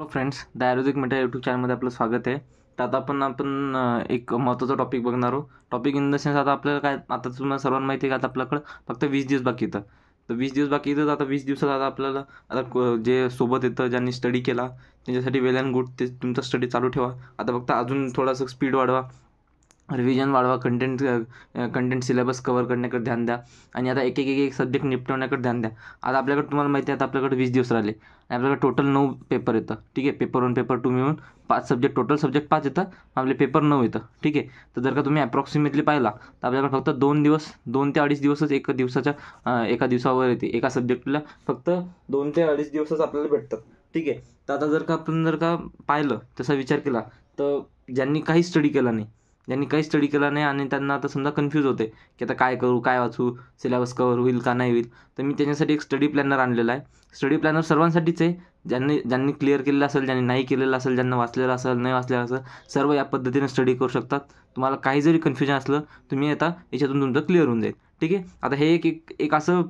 Hello friends, the Ayurvedic media YouTube चॅनलमध्ये आपलं स्वागत आहे. तर आता आपण एक महत्त्वाचा टॉपिक बघणार आहोत. टॉपिक इन द सेन्स आता आपल्याला काय, आता तुम्हाला सर्वांना माहिती आहे का, आता आपल्याकडं फक्त 20 दिवस बाकी येतं. तर 20 दिवस बाकी येतं. आता 20 दिवसात आता आपल्याला जे सोबत येतं, ज्यांनी स्टडी केला त्यांच्यासाठी वेल अँड गुड, ते तुमचा स्टडी चालू ठेवा. आता फक्त अजून थोडासा स्पीड वाढवा, रिव्हिजन वाढवा, कंटेंट सिलेबस कव्हर करण्याकडे ध्यान द्या आणि आता एक सब्जेक्ट निपटवण्याकडे ध्यान द्या. आता आपल्याकडे तुम्हाला माहिती आहे, आता आपल्याकडे 20 दिवस राहिले आणि आपल्याकडे टोटल 9 पेपर येतं. ठीक आहे, पेपर 1 पेपर 2 मिळून 5 सब्जेक्ट, टोटल सब्जेक्ट 5 येतं, आपले पेपर 9 येतं. ठीक आहे, तर जर का तुम्ही अप्रॉक्सिमेटली पाहिला तर आपल्याकडे फक्त 2 दिवस, 2 ते 2.5 दिवसच एका दिवसावर येते. एका सब्जेक्टला फक्त 2 ते 2.5 दिवसच आपल्याला भेटतात. ठीक आहे, तर आता जर का पाहिलं, तसा विचार केला, तर ज्यांनी काही स्टडी केला नाही, आणि त्यांना आता समजा कन्फ्यूज होते की आता काय करू, काय वाचू, सिलेबस कव्हर होईल का नाही होईल, तर मी त्याच्यासाठी एक स्टडी प्लॅनर आणलेला आहे. स्टडी प्लॅनर सर्वांसाठीच आहे, ज्यांनी क्लिअर केलेलं असेल, ज्यांनी नाही केलेलं असेल, ज्यांना वाचलेलं असेल, नाही वाचलेलं असेल, सर्व या पद्धतीने स्टडी करू शकतात. तुम्हाला काही जरी कन्फ्युजन असलं, तुम्ही आता याच्यातून तुमचं क्लिअर होऊन जाईल. ठीक आहे, आता हे एक असं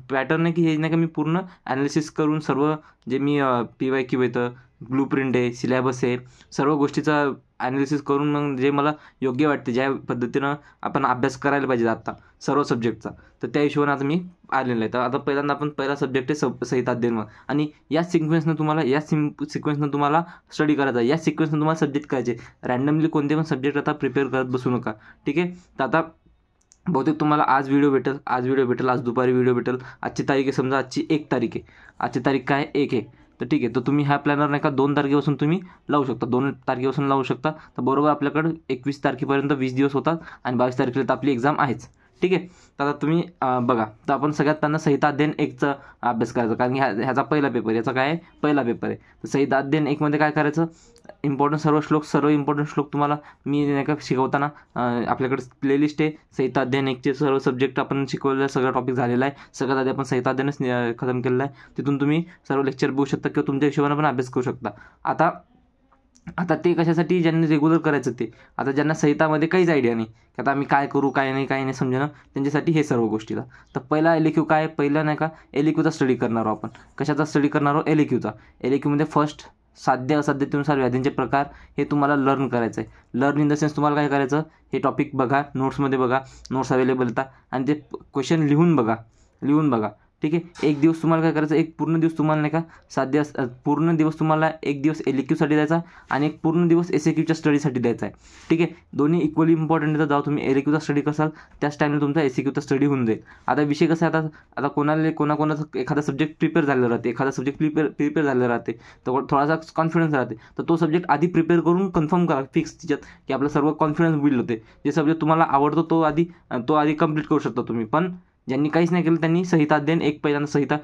पॅटर्न आहे की हे नाही का, मी पूर्ण ॲनालिसिस करून सर्व जे मी PYQ येतं, ब्लू प्रिंट आहे, सिलेबस आहे, सर्व गोष्टीचा ॲनालिसिस करून मग जे मला योग्य वाटते, ज्या पद्धतीनं आपण अभ्यास करायला पाहिजे आता सर्व सब्जेक्टचा, तर त्या हिशोबाने आता मी आलेलं आहे. तर आता पहिल्यांदा आपण पहिला सब्जेक्ट आहे संहिता अध्ययन. आणि या सिक्वेन्सनं तुम्हाला स्टडी करायचा आहे. या सिक्वेन्सनं तुम्हाला सब्जेक्ट करायचे. रँडमली कोणते पण सब्जेक्ट आता प्रिपेअर करत बसू नका. ठीक आहे, तर आता बहुतेक तुम्हाला आज व्हिडिओ भेटेल, आज दुपारी व्हिडिओ भेटेल. आजची तारीख आहे, समजा आजची 1 तारीख आहे, आजची तारीख काय 1 आहे. तर ठीक आहे, तर तुम्ही ह्या प्लॅनर नाही का 2 तारखेपासून तुम्ही लावू शकता, 2 तारखेपासून लावू शकता. तर बरोबर आपल्याकडं 21 तारखेपर्यंत 20 दिवस होतात आणि 22 तारखेला तर आपली एक्झाम आहेच. ठीक आहे, तर आता तुम्ही बघा, तर आपण सगळ्यात त्यांना संहिता अध्ययन 1चा अभ्यास करायचा, कारण की ह्याचा पहिला पेपर, याचा काय आहे, पहिला पेपर आहे. तर संहिता अध्ययन 1मध्ये काय करायचं, सर्व इम्पॉर्टंट श्लोक तुम्हाला मी नाही का शिकवताना आपल्याकडे प्लेलिस्ट आहे. संहिता अध्ययन 1चे सर्व सब्जेक्ट आपण शिकवलेलं, सगळं टॉपिक झालेला आहे. सगळ्यात आधी आपण संहिता अध्ययनच खतम केलेलं आहे. तिथून तुम्ही सर्व लेक्चर बघू शकता किंवा तुमच्या हिशोबाने पण अभ्यास करू शकता. आता ते कशासाठी, ज्यांनी रेग्युलर करायचं ते, आता ज्यांना संहितामध्ये काहीच आयडिया नाही की आता आम्ही काय करू, काय नाही समजेना, त्यांच्यासाठी हे सर्व गोष्टीला. तर पहिला LAQ काय, पहिला नाही का LAQचा स्टडी करणार आहोत आपण. कशाचा स्टडी करणार आहोत, LAQचा. LAQमध्ये फर्स्ट साध्य असाध्यतेनुसार व्याधींचे प्रकार हे तुम्हाला लर्न करायचं आहे. लर्न इन द सेन्स तुम्हाला काय करायचं, हे टॉपिक बघा, नोट्समध्ये बघा, नोट्स अवेलेबल येतात, आणि ते क्वेश्चन लिहून बघा. ठीक आहे, एक दिवस तुम्हाला काय करायचं, एक पूर्ण दिवस तुम्हाला नाही का पूर्ण दिवस तुम्हाला एक दिवस LAQसाठी द्यायचा आणि एक पूर्ण दिवस SAQच्या स्टडीसाठी द्यायचा आहे. ठीक आहे, दोन्ही इक्वली इम्पॉर्टंट आहे. जेव्हा तुम्ही LAQचा स्टडी कराल त्याच टाईमला तुमचा SAQचा स्टडी होऊन जाईल. आता विषय कसा आहे, आता कोणाकोणाचं एखादा सब्जेक्ट प्रिपेअर झालेला राहते, तर थोडासा कॉन्फिडन्स राहते, तर तो सब्जेक्ट आधी प्रिपेअर करून कन्फर्म करा फिक्स तिच्यात, की आपला सर्व कॉन्फिडन्स बिल्ड होते. जे सब्जेक्ट तुम्हाला आवडतो तो आधी कंप्लीट करू शकता तुम्ही. पण ज्यांनी काहीच नाही केलं त्यांनी संहिता अध्ययन 1 पहिल्यांदा, संहिता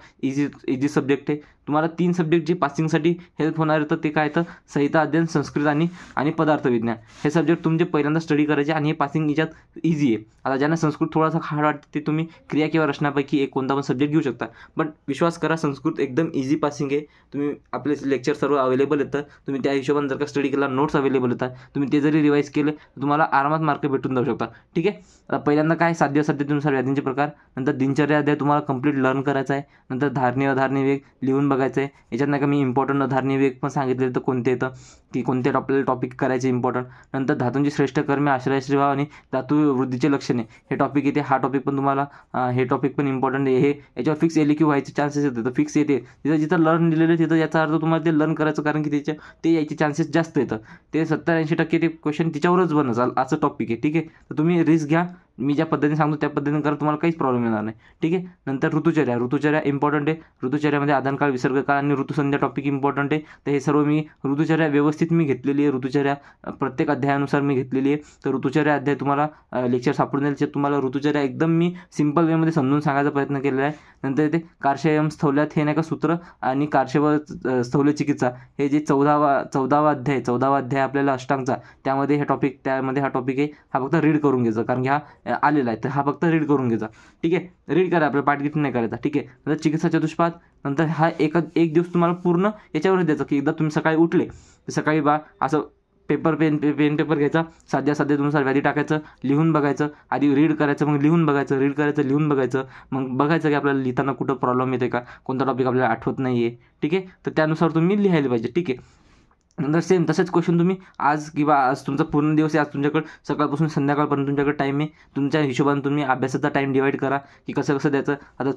इझी सब्जेक्ट आहे. तुम्हाला 3 सब्जेक्ट जे पासिंगसाठी हेल्प होणार आहे, तर ते काय, तर संहिता अध्ययन, संस्कृत आणि पदार्थ विज्ञान हे सब्जेक्ट तुमचे पहिल्यांदा स्टडी करायचे, आणि हे पासिंग याच्यात इझी आहे. आता ज्यांना संस्कृत थोडासा हार्ड वाटते, ते तुम्ही क्रिया किंवा रचनापैकी एक कोणता पण सब्जेक्ट घेऊ शकता. पण विश्वास करा, संस्कृत एकदम इझी पासिंग आहे. तुम्ही आपले लेक्चर सर्व अवेलेबल येतं, तुम्ही त्या हिशोबाने जर का स्टडी केला, नोट्स अवेलेबल येतात, तुम्ही ते जरी रिवाईज केले तर तुम्हाला आरामात मार्क भेटून जाऊ शकतात. ठीक आहे, आता पहिल्यांदा काय, साध्य असाध्यतेनुसार व्याधींचे प्रकार, नंतर दिनचर्या अध्याय तुम्हाला कंप्लीट लर्न करायचा आहे. नंतर धारणी अधारणी वेग लिहून बघायचं आहे. याच्यात नाही का मी इम्पॉर्टंट अधारणी वेग पण सांगितले, तर कोणते येतं, की कोणते आपल्याला टॉपिक करायचे इम्पॉर्टंट. नंतर धातूंची श्रेष्ठ कर्मे, आश्रयाश्रय भाव आणि धातू वृद्धीचे लक्षणे हे टॉपिक येते. हा टॉपिक पण तुम्हाला हे टॉपिक पण इम्पॉर्टंट आहे. हे याच्यावर फिक्स LAQ व्हायचे चान्सेस येते, तर फिक्स येते. जिथं लर्न दिलेलं तिथं याचा अर्थ तुम्हाला ते लर्न करायचं, कारण की ते यायचे चान्सेस जास्त येतं. ते 70-80% ते क्वेश्चन तिच्यावरच बनत असं टॉपिक आहे. ठीक आहे, तर तुम्ही रिस्क घ्या, मी ज्या पद्धतीने सांगतो त्या पद्धतीने करा, तुम्हाला काहीच प्रॉब्लेम येणार नाही. ठीक आहे, नंतर ऋतुचर्या इम्पॉर्टंट आहे. ऋतुचर्यामध्ये आधानकाळ, विसर्गकाळ आणि ऋतुसंध्या टॉपिक इम्पॉर्टंट आहे. तर हे सर्व मी ऋतुचर्या व्यवस्थित मी घेतलेली आहे. ऋतुचर्या प्रत्येक अध्यायानुसार मी घेतलेली आहे. तर ऋतुचर्या अध्याय तुम्हाला लेक्चर सापडून जाईल, तुम्हाला ऋतुचर्या एकदम मी सिम्पल वेमध्ये समजून सांगायचा प्रयत्न केलेला आहे. नंतर येते कार्शयम स्थौल्यात, हे नाही का सूत्र आणि कार्शव स्थौल्य चिकित्सा, हे जे 14वा अध्याय आपल्याला अष्टांगचा, त्यामध्ये हा टॉपिक आहे. हा फक्त रीड करून घ्यायचा, कारण की हा आलेला आहे, तर हा फक्त रीड करून घ्यायचा. ठीक आहे, रीड करा, आपल्याला पाठगीत नाही करायचा. ठीक आहे, नंतर चिकित्सा चतुष्पाद, नंतर हा एक दिवस तुम्हाला पूर्ण याच्यावरच द्यायचा, की एकदा तुम्ही सकाळी उठले तर सकाळी असं पेन पेपर घ्यायचा, साध्या तुमच्यानुसार व्याधी टाकायचं, लिहून बघायचं, आधी रीड करायचं, मग लिहून बघायचं, लिहून बघायचं, मग बघायचं की आपल्याला लिहिताना कुठं प्रॉब्लेम येते का, कोणता टॉपिक आपल्याला आठवत नाही आहे. ठीक आहे, तर त्यानुसार तुम्ही लिहायला पाहिजे. ठीक आहे. नंतर सेम तसेच क्वेश्चन तुम्ही आज तुमचा पूर्ण दिवस आहे, आज तुमच्याकडे सकाळपासून संध्याकाळपर्यंत तुमच्याकडे टाईम आहे, तुमच्या हिशोबाने तुम्ही अभ्यासाचा टाईम डिवाईड करा की कसं द्यायचं. आता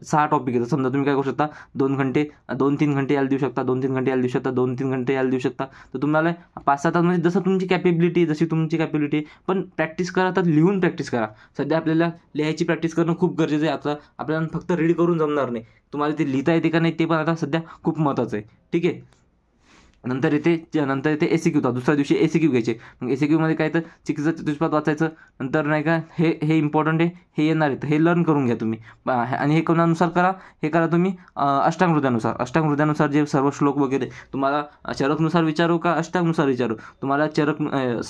6 टॉपिक येतं समजा, तुम्ही काय करू शकता, 2-3 घंटे यायला देऊ शकता, 2-3 घंटे यायला देऊ शकता, 2-3 घंटे यायला देऊ शकता. तर तुम्हाला 5-6 तास म्हणजे जसं तुमची कॅपेबिलिटी आहे, पण प्रॅक्टिस करा, तर लिहून प्रॅक्टिस करा. सध्या आपल्याला लिहायची प्रॅक्टिस करणं खूप गरजेचं आहे. आता आपल्याला फक्त रीड करून जमणार नाही, तुम्हाला ते लिहिता येते का नाही ते पण आता सध्या खूप महत्त्वाचं आहे. ठीक आहे. नंतर येते ACQ. दुसऱ्या दिवशी ACQ घ्यायचे. मग ACQमध्ये काय तर चिकित्सा चतुष्पाद वाचायचं. नंतर नाही का हे इम्पॉर्टंट आहे, हे येणार आहे, तर हे लर्न करून घ्या तुम्ही. आणि हे कोणानुसार करा, हे करा तुम्ही अष्टांगहृदयानुसार जे सर्व श्लोक वगैरे तुम्हाला चरकनुसार विचारू का अष्टांगनुसार विचारू, तुम्हाला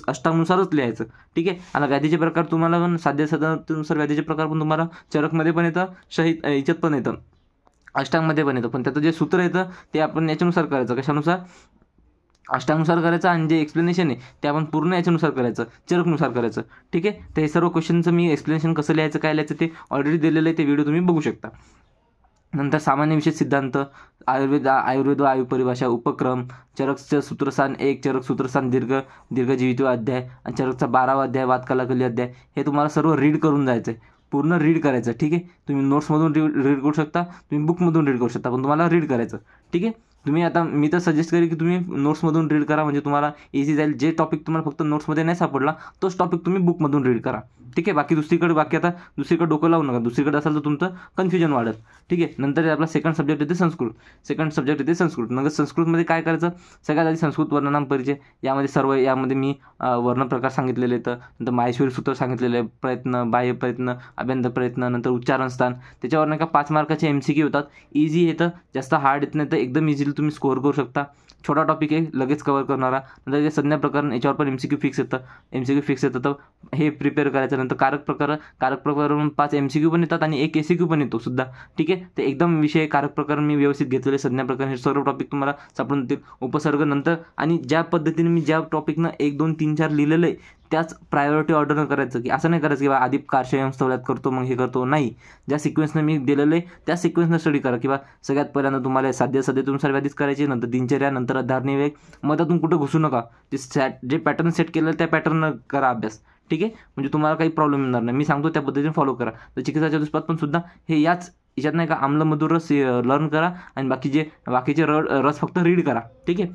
अष्टांगनुसारच लिहायचं. ठीक आहे. आणि व्याधीचे प्रकार तुम्हाला पण साध्यानुसार व्याधीचे प्रकार पण तुम्हाला चरकमध्ये पण येतं, याच्यात पण येतं, अष्टांगमध्ये पण येतं. पण त्याचं जे सूत्र येतं ते आपण याच्यानुसार करायचं, कशानुसार, अष्टांगनुसार करायचं. आणि जे एक्सप्लेनेशन आहे ते आपण पूर्ण याच्यानुसार करायचं, चरकनुसार करायचं. ठीक आहे. तर हे सर्व क्वेश्चनचं मी एक्सप्लेनेशन कसं लिहायचं, काय लिहायचं ते ऑलरेडी दिलेलं आहे, ते व्हिडिओ तुम्ही बघू शकता. नंतर सामान्य विशेष सिद्धांत, आयुर्वेद व आयु परिभाषा, उपक्रम, चरकचं सूत्रस्थान 1, चरक सूत्रस्थान दीर्घजीवित्व अध्याय आणि चरकचा 12वा अध्याय, वातकलाकली अध्याय, हे तुम्हाला सर्व रीड करून जायचं आहे, पूर्ण रीड करायचं. ठीक आहे. तुम्ही नोट्समधून रीड करू शकता, तुम्ही बुकमधून रीड करू शकता, पण तुम्हाला रीड करायचं. ठीक आहे. तुम्ही आता मी तर सजेस्ट करेन की तुम्ही नोट्समधून रीड करा, म्हणजे तुम्हाला इझी जाईल. जे टॉपिक तुम्हाला फक्त नोट्समध्ये नाही सापडला तोच टॉपिक तुम्ही बुकमधून रीड करा. ठीक आहे. बाकी दुसरीकडे डोकं लावू नका, दुसरीकडे असाल तर तुमचं कन्फ्युजन वाढेल. ठीक आहे. नंतर आपला सेकंड सब्जेक्ट येते संस्कृत. नंतर संस्कृतमध्ये काय करायचं, सगळ्यात आधी संस्कृत वर्णनाम परिचय. यामध्ये मी वर्णप्रकार सांगितलेले आहेत. नंतर माहेश्वरी सूत्र सांगितलेले आहे, प्रयत्न, बाह्य प्रयत्न, अभ्यंतर प्रयत्न, नंतर उच्चारण स्थान. त्याच्यावर नाही का 5 मार्काचे MCQ होतात. इझी येतं, जास्त हार्ड येत नाही, तर एकदम इझिली तुम्ही स्कोअर करू शकता. छोटा टॉपिक आहे, लगेच कवर करणारा. नंतर ते संज्ञा प्रकरण, याच्यावर पण MCQ फिक्स येतं, तर हे प्रिपेअर करायचं. नंतर कारक प्रकरण 5 MCQ पण येतात आणि 1 ACQ पण येतो सुद्धा. ठीक आहे. ते एकदम विषय कारक प्रकरण मी व्यवस्थित घेतलेले, संज्ञा प्रकरण, हे सर्व टॉपिक तुम्हाला सापडून येतील. उपसर्ग नंतर, आणि ज्या पद्धतीने मी ज्या टॉपिकनं 1, 2, 3, 4 लिहिलेलं आहे त्याच प्रायोरिटी ऑर्डरनं करायचं, की असं नाही करायचं की आधी कारशयम स्थवल्यात करतो मग हे करतो, नाही. ज्या सिक्वेन्सनं मी दिलेलं आहे त्या सिक्वेन्सनं स्टडी करा. किंवा सगळ्यात पहिल्यांदा तुम्हाला साध्यतेनुसार व्याधीच करायची, नंतर दिनचर्या, नंतर धारणी वेग, मधातून कुठं घुसू नका. जे पॅटर्न सेट केलेलं त्या पॅटर्ननं करा अभ्यास. ठीक आहे. म्हणजे तुम्हाला काही प्रॉब्लेम येणार नाही, मी सांगतो त्या पद्धतीने फॉलो करा. तर चिकित्सा चतुष्पाद पण सुद्धा हे याच्यात नाही का आम्ल मधुर रस लर्न करा, आणि बाकीचे रस फक्त रीड करा. ठीक आहे.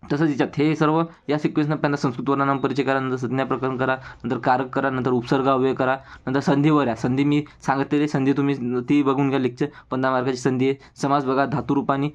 तसंच याच्यात हे सर्व या सिक्वेन्सनं पहिल्यांदा संस्कृत वर्णनाम परिचय करा, नंतर संज्ञा प्रकरण करा, नंतर कारक करा, नंतर उपसर्ग अव्यय करा, नंतर संधीवर या. संधी मी सांगितलेली संधी तुम्ही ती बघून घ्या. लेक्चर 15 मार्काची संधी आहे. समास बघा, धातुरूपाने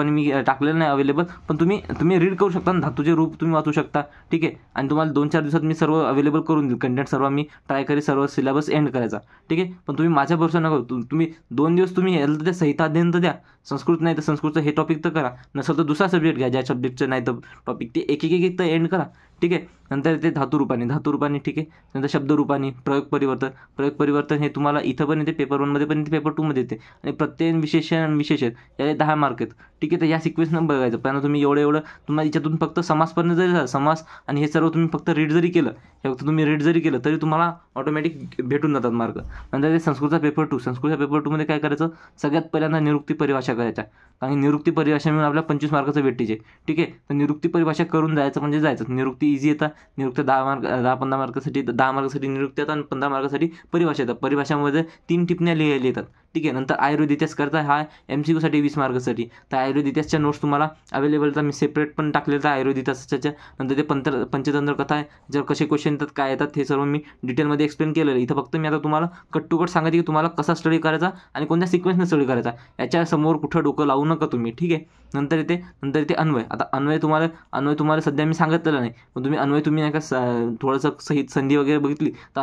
मी टाकलेलं नाही अवेलेबल, पण तुम्ही रीड करू शकता, धातूचे रूप तुम्ही वाचू शकता. ठीक आहे. आणि तुम्हाला 2-4 दिवसात मी सर्व अवेलेबल करून देईल, कंटेंट सर्व मी ट्राय करेल, सर्व सिलेबस एंड करायचा. ठीक आहे. पण तुम्ही माझ्या भरोसा नका, तुम्ही 2 दिवस तुम्ही याला तर द्या, संहिता अध्ययन तर द्या. संस्कृत नाही तर संस्कृतचं हे टॉपिक तर करा, नसेल तर दुसरा सब्जेक्ट घ्या, ज्या सब्जेक्टचं नाही तर टॉपिक ते एक तर एंड करा. ठीक आहे. नंतर ते धातुरूपाने. ठीक आहे. नंतर शब्दरूपाने, प्रयोग परिवर्तन हे तुम्हाला इथं पण येते, पेपर 1मध्ये पण येते, पेपर 2मध्ये येते. आणि प्रत्येक विशेष याचे 10 मार्क आहेत. ठीक आहे. तर या सिक्वेन्सनं बघायचं. पहिल्यांदा तुम्ही एवढं तुम्हाला याच्यातून फक्त समासपर्यंत जरी झालं, समास आणि हे सर्व तुम्ही फक्त रीड जरी केलं तरी तुम्हाला ऑटोमॅटिक भेटून जातात मार्क. नंतर ते संस्कृतचा पेपर 2 मध्ये काय करायचं, सगळ्यात पहिल्यांदा निरुक्ती परिभाषा करायच्या, कारण निरुक्ती परिभाषा मिळून आपल्याला 25 मार्काचं वेटेज आहे. ठीक आहे. तर निरुक्ती परिभाषा करून जायचं म्हणजे जायचं. निरुक्ती इझी येतात. निरुक्ती 10-15 मार्कासाठी, 10 मार्कासाठी निरुक्ती येतात आणि 15 मार्कासाठी परिभाषा येतात. परिभाषामध्ये 3 टिप्पण्या लिहायला येतात. ठीक आहे. नंतर आयुर्वेद इतिहास करता, हा MCQ साठी 20 मार्कासाठी. तर आयुर्वेद इतिहासच्या नोट्स तुम्हाला अवेलेबल, मी सेपरेट पण टाकलेलं आहे आयुर्वेद इतिहासाच्या. नंतर ते पंचतंत्र कथा आहे, ज्यावर कसे क्वेश्चन येतात, काय येतात, हे सर्व मी डिटेलमध्ये एक्सप्लेन केलेलं आहे. इथं फक्त मी आता तुम्हाला कट टू कट सांगायचं की तुम्हाला कसा स्टडी करायचा आणि कोणत्या सिक्वेन्सने स्टडी करायचा, याच्या समोर कुठं डोकं लावू नका तुम्ही. ठीक आहे. नंतर येते अन्वय. आता अन्वय तुम्हाला सध्या मी सांगितलेलं नाही, पण तुम्ही नाही का थोडंसं संधी वगैरे बघितली तर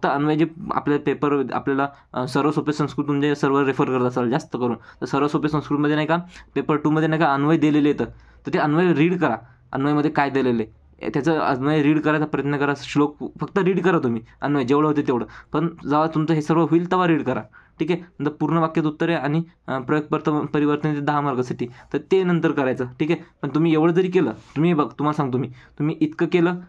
अन्वय जे आपल्या पेपर आपल्याला सर्व सोपे संस्कृत म्हणजे सर्व रेफर करत असाल जास्त करून, तर सर्व सोपे संस्कृतमध्ये नाही का पेपर 2मध्ये नाही का अन्वय दिलेले येतं, तर ते अन्वय रीड करा. अन्वयमध्ये काय दिलेलं आहे त्याचं अन्वय रीड करायचा प्रयत्न करा. श्लोक फक्त रीड करा तुम्ही, अन्वय जेवढं होते तेवढं, पण जेव्हा तुमचं हे सर्व होईल तेव्हा रीड करा. ठीक आहे. नंतर पूर्ण वाक्यात उत्तरे आणि प्रयोग परिवर्तन ते 10 मार्कासाठी, तर ते नंतर करायचं, ठीक आहे. पण तुम्ही एवढं जरी केलं, तुम्ही बघ तुम्हाला सांगतो तुम्ही इतकं केलं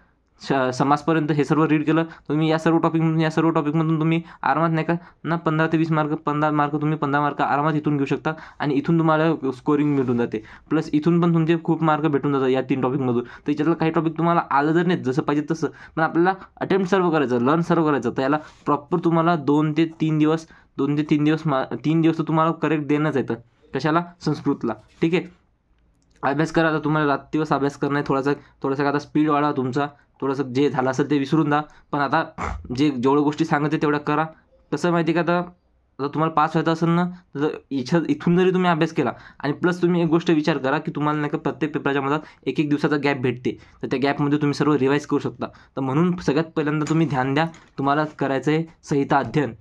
समाजपर्यंत हे सर्व रीड केलं, तुम्ही या सर्व टॉपिकमधून तुम्ही आरामात नाही का ना 15 ते 20 मार्क 15 मार्क तुम्ही 15 मार्क आरामात इथून घेऊ शकता आणि इथून तुम्हाला स्कोरिंग भेटून जाते. प्लस इथून पण तुमचे खूप मार्क भेटून जातात या 3 टॉपिकमधून. तर याच्यातलं काही टॉपिक तुम्हाला आलं जर नाही जसं पाहिजे तसं, पण आपल्याला अटेम्प्ट सर्व करायचं, लर्न सर्व करायचं, तर याला प्रॉपर तुम्हाला 2 ते 3 दिवस 3 दिवस तर तुम्हाला करेक्ट देणंच येतं. कशाला? संस्कृतला, ठीक आहे. अभ्यास करा. आता तुम्हाला रात दिवस अभ्यास करणं आहे. थोडासा आता स्पीड वाढवा तुमचा, थोडंसं जे झालं असेल ते विसरून जा, पण आता जेवढ्या गोष्टी सांगते तेवढ्या करा. कसं माहिती आहे का, आता तुम्हाला पास व्हायचं असेल ना, तर इथून जरी तुम्ही अभ्यास केला आणि प्लस तुम्ही एक गोष्ट विचार करा की तुम्हाला नाही का प्रत्येक पेपरच्या मधात एक दिवसाचा गॅप भेटते, तर त्या गॅपमध्ये तुम्ही सर्व रिवाईज करू शकता. तर म्हणून सगळ्यात पहिल्यांदा तुम्ही ध्यान द्या, तुम्हाला करायचं आहे संहिता अध्ययन.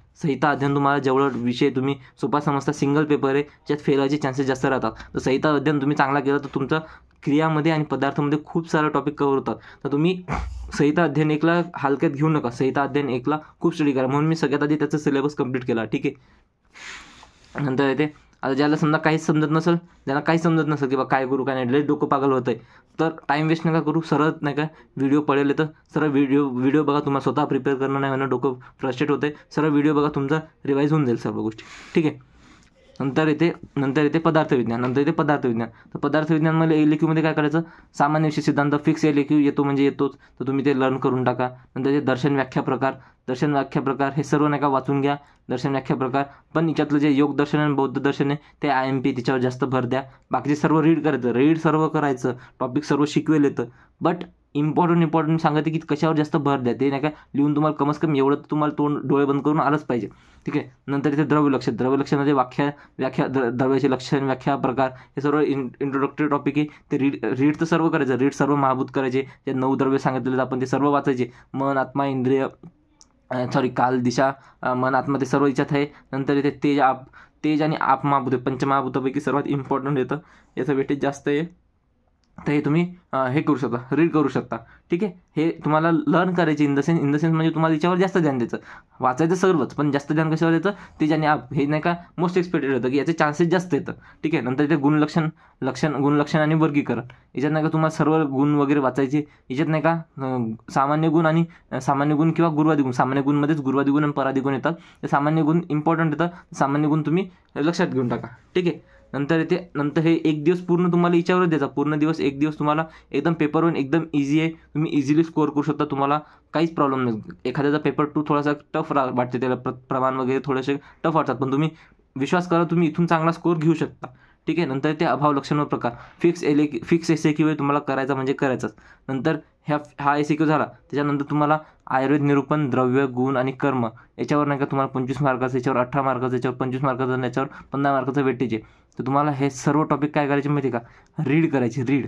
तुम्हाला जेवढं विषय तुम्ही सोपा समजता, सिंगल पेपर आहे ज्यात फेल व्हायचे चान्सेस जास्त राहतात. तर संहिता अध्ययन तुम्ही चांगला केलं तर तुमचं क्रियामध्ये आणि पदार्थामध्ये खूप सारे टॉपिक कव्हर होतात. तर तुम्ही संहिता अध्ययन 1ला हलक्यात घेऊ नका, संहिता अध्ययन 1ला खूप स्टडी करा. म्हणून मी सगळ्यात आधी त्याचा सिलेबस कंप्लीट केला, ठीक आहे. नंतर येते आता ज्याला समजा काहीच समजत नसेल की बा काय करू काय नाही, लय डोकं पागल होतं आहे, तर टाईम वेस्ट नका करू, सरळ नाही का व्हिडिओ पडेल तर सरळ व्हिडिओ बघा. तुम्हाला स्वतः प्रिपेअर करणं नाही म्हणून डोकं फ्रस्ट्रेट होतं आहे, सरळ व्हिडिओ बघा, तुमचा रिवाईज होऊन जाईल सर्व गोष्टी, ठीक आहे. नंतर येते पदार्थविज्ञान. तर पदार्थविज्ञानमध्ये एल-क्यूमध्ये काय करायचं, सामान्य विषय सिद्धांत फिक्स एल-क्यू येतोच, तर तुम्ही ते लर्न करून टाका. नंतर ते दर्शन व्याख्या प्रकार हे सर्व नाही का वाचून घ्या. दर्शन व्याख्या प्रकार, पण याच्यातलं जे योग दर्शन आणि बौद्ध दर्शन आहे ते IMP त्याच्यावर जास्त भर द्या. बाकीचे सर्व रीड सर्व करायचं, टॉपिक सर्व शिकवेल येतं, बट इम्पॉर्टंट सांगते की कशावर जास्त भर द्या, ते नाही का लिहून तुम्हाला कमीत कमी एवढं तुम्हाला तोंड डोळे बंद करून आलंच पाहिजे, ठीक आहे. नंतर इथे द्रव्यलक्षणामध्ये व्याख्या द्रव्याचे लक्षण, व्याख्या प्रकार हे सर्व इंट्रोडक्टरी टॉपिक आहे. ते रीड तर सर्व करायचं, रीड सर्व महाभूत करायचे, जे 9 द्रव्य सांगितलेले आपण ते सर्व वाचायचे. मन, आत्मा, इंद्रिय काल, दिशा, मन, आत्मा ते सर्व याच्यात आहे. नंतर इथे तेज आणि आप महाभूत, पंचमहाभूतापैकी सर्वात इम्पॉर्टंट येतं, याचं वेटेज जास्त आहे. तर हे तुम्ही हे करू शकता, रीड करू शकता, ठीक आहे. हे तुम्हाला लर्न करायचे इन द सेन्स म्हणजे तुम्हाला याच्यावर जास्त ध्यान द्यायचं, वाचायचं सर्वच, पण जास्त ध्यान कशावर द्यायचं, तेज आणि आप हे नाही का मोस्ट एक्सपेक्टेड होतं की याचे चान्सेस जास्त येतं, ठीक आहे. नंतर इथे गुणलक्षण आणि वर्गीकरण, याच्यात नाही का तुम्हाला सर्व गुण वगैरे वाचायचे. याच्यात नाही का सामान्य गुण किंवा गुरुवादी गुण, सामान्य गुणमध्येच गुरुवादी गुण आणि परादी गुण येतात. ते सामान्य गुण इम्पॉर्टंट येतात, सामान्य गुण तुम्ही लक्षात घेऊन टाका, ठीक आहे. नंतर हे एक दिवस पूर्ण तुम्हाला याच्यावरच द्यायचा, पूर्ण दिवस एक दिवस तुम्हाला एकदम पेपरवर एकदम इझी आहे, तुम्ही इझिली स्कोअर करू शकता, तुम्हाला काहीच प्रॉब्लेम नाही. एखाद्याचा पेपर 2 थोडासा टफ वाटते, त्याला प्रमाण वगैरे थोडेसे टफ वाटतात, पण तुम्ही विश्वास करा, तुम्ही इथून चांगला स्कोअर घेऊ शकता, ठीक आहे. नंतर ते अभाव लक्षण व प्रकार, फिक्स SAQ तुम्हाला करायचा म्हणजे करायचाच. नंतर हा SAQ झाला, त्याच्यानंतर तुम्हाला आयुर्वेद निरूपण, द्रव्य, गुण आणि कर्म याच्यावर नाही का तुम्हाला 25 मार्काचं, याच्यावर 18 मार्काचं, याच्यावर 25 मार्काचं आणि याच्यावर 15 मार्काचं वेटेज आहे. तर तुम्हाला हे सर्व टॉपिक काय करायचे माहिती आहे का, रीड करायचे.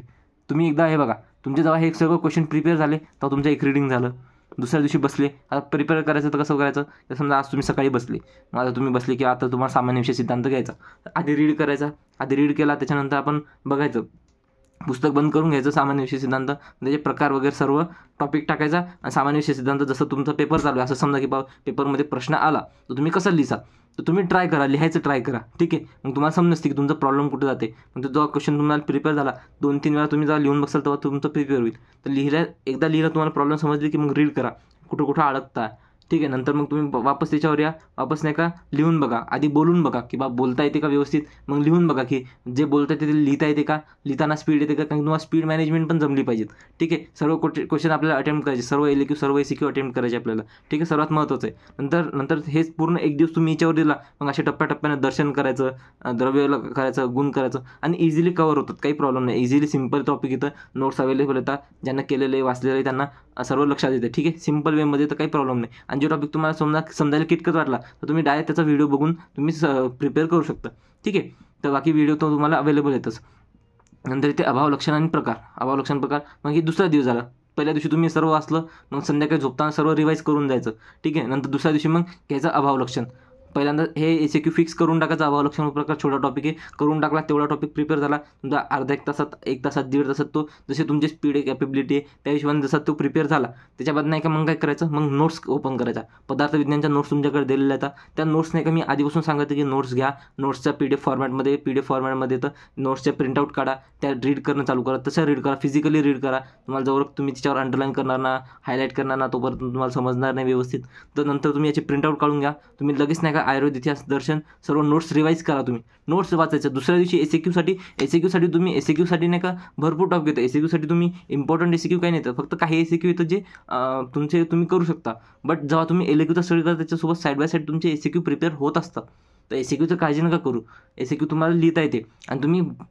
तुम्ही एकदा हे बघा, तुमचे जेव्हा हे सर्व क्वेश्चन प्रिपेअर झाले तेव्हा तुमचं एक रीडिंग झालं, दुसऱ्या दिवशी बसले, आता प्रिपेअर करायचं तर कसं करायचं, तर समजा आज तुम्ही सकाळी बसले, मग आता तुम्ही बसले की आता तुम्हाला सामान्य विषय सिद्धांत घ्यायचा, आधी रीड करायचा, रीड केला त्याच्यानंतर आपण बघायचं, पुस्तक बंद करून घ्यायचं, सामान्य विषय सिद्धांत, त्याचे प्रकार वगैरे सर्व टॉपिक टाकायचा आणि सामान्य विषय सिद्धांत जसं तुमचा पेपर चालू आहे असं समजा की पेपरमध्ये प्रश्न आला तर तुम्ही कसं लिहिसा, तर तुम्ही लिहायचं ट्राय करा, ठीक आहे. मग तुम्हाला समजते की तुमचा प्रॉब्लेम कुठे जाते. मग जेव्हा क्वेश्चन तुम्हाला प्रिपेअर झाला 2-3 वेळा तुम्ही जेव्हा लिहून बसाल तेव्हा तुमचं प्रिपेअर होईल. तर एकदा लिहिलं तुम्हाला प्रॉब्लेम समजली की मग रीड करा, कुठं अडकता, ठीक आहे. नंतर मग तुम्ही वापस त्याच्यावर या, वापस नाही का लिहून बघा, आधी बोलून बघा की बोलता येते का व्यवस्थित, मग लिहून बघा की जे बोलता येते ते लिहिता येते का, लिहिताना स्पीड येते का, कारण तुम्हाला स्पीड मॅनेजमेंट पण जमली पाहिजेत, ठीक आहे. सर्व क्वेश्चन आपल्याला अटेम्प्ट करायचे, सर्व LAQ सर्व SAQ अटेम्प्ट करायचे आपल्याला, ठीक आहे. सर्वात महत्त्वाचं आहे. नंतर हेच पूर्ण एक दिवस तुम्ही याच्यावर दिला, मग अशा टप्प्याटप्प्यानं दर्शन करायचं, द्रव्य करायचं, गुण करायचं आणि इझिली कव्हर होतात, काही प्रॉब्लेम नाही. इझिली सिम्पल टॉपिक येतं, नोट्स अवेलेबल येतात, ज्यांना केलेले वाचलेले त्यांना सर्व लक्षात येते, ठीक आहे. सिम्पल वेमध्ये तर काही प्रॉब्लेम नाही. आणि जो टॉपिक तुम्हाला समजायला किटकत वाटला तर तुम्ही डायरेक्ट त्याचा व्हिडिओ बघून तुम्ही प्रिपेअर करू शकता, ठीक आहे. तर बाकी व्हिडिओ तो तुम्हाला अवेलेबल येतच. नंतर इथे अभाव लक्षण आणि प्रकार, मग हे दुसरा दिवस झाला. पहिल्या दिवशी तुम्ही सर्व वाचलं, मग संध्याकाळी झोपताना सर्व रिवाईज करून जायचं, ठीक आहे. नंतर दुसऱ्या दिवशी मग घ्यायचं अभाव लक्षण, पहिल्यांदा हे SAQ फिक्स करून टाकायचा. अवलक्षण प्रकार छोटा टॉपिक आहे, करून टाकला तेवढा टॉपिक प्रिपेअर झाला तुमचा. अर्धा 1 तासात 1 तासात 1.5 तासात तो जसे तुमची स्पीड आहे कॅपेबिलिटी आहे त्या हिशोबाने जसा तो प्रिपेअर झाला त्याच्याबाद नाही का मग काय करायचं, मग नोट्स ओपन करायचा. पदार्थ विज्ञानच्या नोट्स तुमच्याकडे दिलेल्या आहेत. त्या नोट्स नाही का मी आधीपासून सांगते की नोट्स घ्या, नोट्सच्या PDF फॉर्मॅटमध्ये तर नोट्सच्या प्रिंटआउट काढा, त्या रीड करणं चालू करा. तसं रीड करा, फिजिकली रीड करा. तुम्हाला जवळ तुम्ही त्याच्यावर अंडरलाईन करणार ना, हायलाईट करणार ना, तोपर्यंत तुम्हाला समजणार नाही व्यवस्थित. तर नंतर तुम्ही याचे प्रिंटआउट काढून घ्या. तुम्ही लगेच नाही का आयुर्वेद, इतिहास, दर्शन सर्व नोट्स रिवाईज करा. तुम्ही नोट्स वाचायचं. दुसऱ्या दिवशी SAQ तुम्ही SAQ नाही का भरपूर टॉपिक येतं. SAQ तुम्ही इम्पॉर्टंट SAQ काही नाही येतं, फक्त काही SAQ येतं जे तुम्ही करू शकता. बट जेव्हा तुम्ही LAQचा स्टडी करता त्याच्यासोबत साईड बाय साईड तुमचे SAQ प्रिपेअर होत असतात. तर SAQचं काळजी नका करू. SAQ तुम्हाला लिहिता येते आणि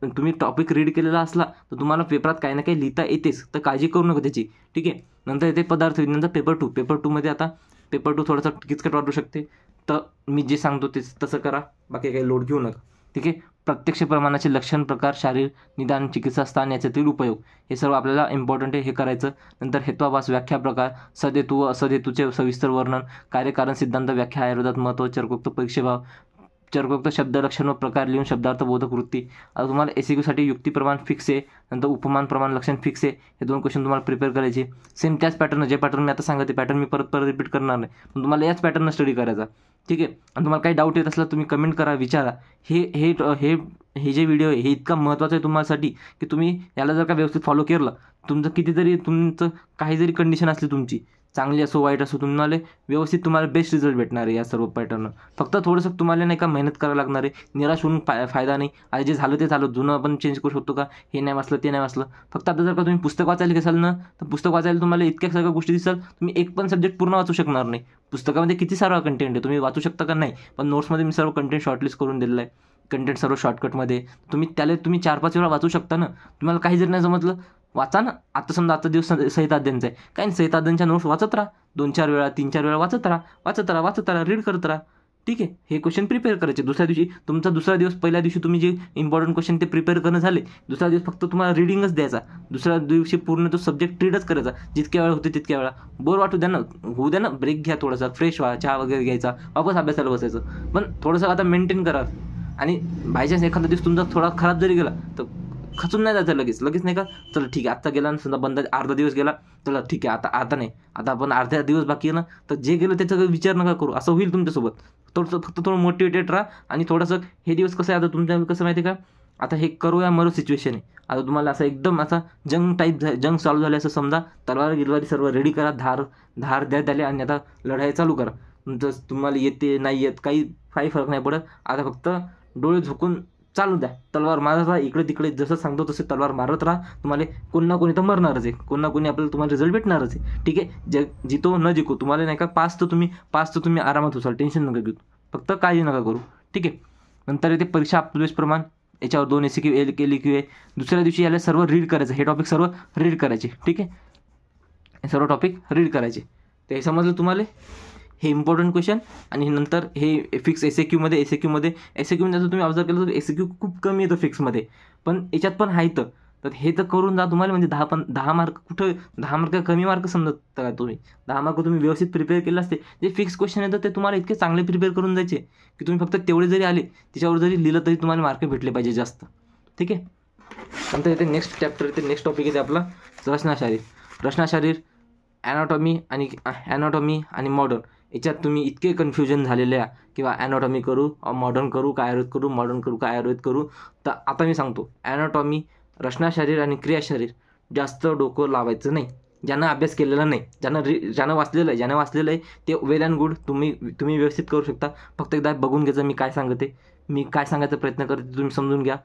तुम्ही टॉपिक रीड केलेला असला तर तुम्हाला पेपरात काही ना काही लिहिता येतेच, तर काळजी करू नका त्याची. ठीक आहे. नंतर येते पदार्थ विज्ञानचा पेपर 2मध्ये आता पेपर 2 थोडासा किचकट वाटू शकते, तर मी जे सांगतो तेच तसं करा, बाकी काही लोड घेऊ नका. ठीक आहे. प्रत्यक्ष प्रमाणाचे लक्षण, प्रकार, शारीर निदान, चिकित्सा स्थान याच्यातील उपयोग हे सर्व आपल्याला इम्पॉर्टंट आहे, हे करायचं. नंतर हेत्वाभास, व्याख्या, प्रकार, सदहेतू व असदहेतूचे सविस्तर वर्णन, कार्यकारण सिद्धांत, व्याख्या, आयुर्वेदात महत्त्व, चरकोक्त परीक्षेभाव, चरकोक्त शब्द, लक्षण व प्रकार लिहून शब्दार्थ बोधक वृत्ती. आता तुम्हाला SAQसाठी युक्ती प्रमाण फिक्स आहे, नंतर उपमान प्रमाण, लक्षण फिक्स आहे. हे 2 क्वेश्चन तुम्हाला प्रिपेअर करायचे. सेम त्याच पॅटर्न, जे पॅटर्न मी आता सांगते पॅटर्न मी परत रिपीट करणार नाही, पण तुम्हाला याच पॅटर्न स्टडी करायचा. ठीक आहे. आणि तुम्हाला काही डाऊट येत असला तुम्ही कमेंट करा, विचारा. हे जे व्हिडिओ आहे हे इतका महत्त्वाचं आहे तुम्हासाठी की तुम्ही याला जर का व्यवस्थित फॉलो केलं, तुमचं काही जरी कंडिशन असली तुमची चांगली असो वाईट असो, तुम्हाला बेस्ट रिझल्ट भेटणार आहे या सर्व पॅटर्न. फक्त थोडंसं तुम्हाला नाही का मेहनत करायला लागणार आहे. निराश होऊन फायदा नाही. आज जे झालं ते झालं, जुनं आपण चेंज करू शकतो का, हे नाही वाचलं ते नाही वाचलं. फक्त आता जर का तुम्ही पुस्तक वाचायला घेसाल ना, तर पुस्तक वाचायला तुम्हाला इतक्या सगळ्या गोष्टी दिसाल, तुम्ही एक पण सब्जेक्ट पूर्ण वाचू शकणार नाही. पुस्तकामध्ये किती सारा कंटेंट आहे, तुम्ही वाचू शकता का नाही, पण नोट्समध्ये मी सर्व कंटेंट शॉर्टलिस्ट करून दिलेलं आहे. कंटेंट सर्व शॉर्टकटमध्ये तुम्ही 4-5 वेळा वाचू शकता ना. तुम्हाला काही जर नाही समजलं वाचा ना. आता समजा आजचा दिवस संहिताध्ययनचा आहे, काही नाही संहिताध्ययनच्या नोट्स वाचत राहा, 2-4 वेळा 3-4 वेळा वाचत राहा, रीड करत राहा. ठीक आहे. हे क्वेश्चन प्रिपेअर करायचे. दुसऱ्या दिवस पहिल्या दिवशी तुम्ही जे इम्पॉर्टंट क्वेश्चन ते प्रिपेअर करणं झाले, दुसऱ्या दिवस फक्त तुम्हाला रीडिंगच द्यायचा. दुसऱ्या दिवशी पूर्ण तो सब्जेक्ट रीडच करायचा. जितक्या वेळा होते तितक्या वेळा. बोर वाटू द्या ना, होऊ द्या ना, ब्रेक घ्या थोडासा, फ्रेश व्हा, चहा वगैरे घ्यायचा, वापस अभ्यासाला बसायचं. पण थोडंसं आता मेंटेन करा. आणि बायचान्स एखादा दिवस तुमचा थोडा खराब जरी गेला तर खचून नाही जायचं लगेच नाही का. चला ठीक आहे, आत्ता गेला ना समजा बंद, अर्धा दिवस गेला, चला ठीक आहे, आता नाही, आता आपण अर्ध्या दिवस बाकी आहे ना, तर जे गेलं त्याचा विचार नका करू. असं होईल तुमच्यासोबत. फक्त थोडं मोटिवेटेड राहा. आणि थोडंसं हे दिवस कसं आहे, आता तुमच्या कसं माहिती आहे का, आता हे करो या मरो सिच्युएशन आहे. आता तुम्हाला असं एकदम असा जंग चालू झाले असं समजा. तलवार गिलवारी सर्व रेडी करा, धार द्या त्याला, आणि आता लढाई चालू करा. तुम्हाला येते नाही येत काही फरक नाही पडत. आता फक्त डोळे झोकून चालू द्या, तलवार मारत राहा. इकडे तिकडे जसं सांगतो तसे तलवार मारत राहा. तुम्हाला कोण ना कोणी तर मरणारच आहे, कोण ना कोणी आपल्याला तुम्हाला रिझल्ट भेटणारच आहे. ठीक आहे. जितो न जिंकू, तुम्हाला नाही का पास तर तुम्ही आरामात होसाल, टेन्शन नका घेऊ, फक्त काळजी नका करू. ठीक आहे. नंतर येते परीक्षा अपप्रवेश प्रमाण. याच्यावर 2 SAQ LAQ आहे. दुसऱ्या दिवशी याला सर्व रीड करायचं. हे टॉपिक सर्व रीड करायचे. ठीक आहे. हे सर्व टॉपिक रीड करायचे. ते समजलं तुम्हाला. हे इम्पॉर्टंट क्वेश्चन. आणि नंतर हे फिक्स SAQमध्ये जर तुम्ही ऑब्झर्व केलं तर SAQ खूप कमी येतं फिक्समध्ये, पण याच्यात पण आहे. तर हे तर करून जा. तुम्हाला म्हणजे 10 मार्क कुठं, 10 मार्क कमी मार्क समजत का तुम्ही. 10 मार्क तुम्ही व्यवस्थित प्रिपेअर केलं असते. जे फिक्स क्वेश्चन येतं ते तुम्हाला इतके चांगले प्रिपेअर करून जायचे की तुम्ही फक्त तेवढे जरी आले, त्याच्यावर जरी लिहिलं तरी तुम्हाला मार्क भेटले पाहिजे जास्त. ठीक आहे. नंतर येते नेक्स्ट चॅप्टर, नेक्स्ट टॉपिक येते आपला रचनाशारीर, ॲनाटॉमी आणि मॉडर्न. याच्यात तुम्ही इतके कन्फ्युजन झालेले आहे किंवा ॲनाटॉमी करू, मॉडर्न करू का आयुर्वेद करू. तर आता मी सांगतो, ॲनाटॉमी, रचनाशरीर आणि क्रियाशरीर जास्त डोकं लावायचं नाही. ज्यांना अभ्यास केलेला नाही, ज्यानं वाचलेलं आहे ते वेल अँड गुड, तुम्ही व्यवस्थित करू शकता. फक्त एकदा बघून घ्यायचं मी काय सांगायचा प्रयत्न करते, तुम्ही समजून घ्या.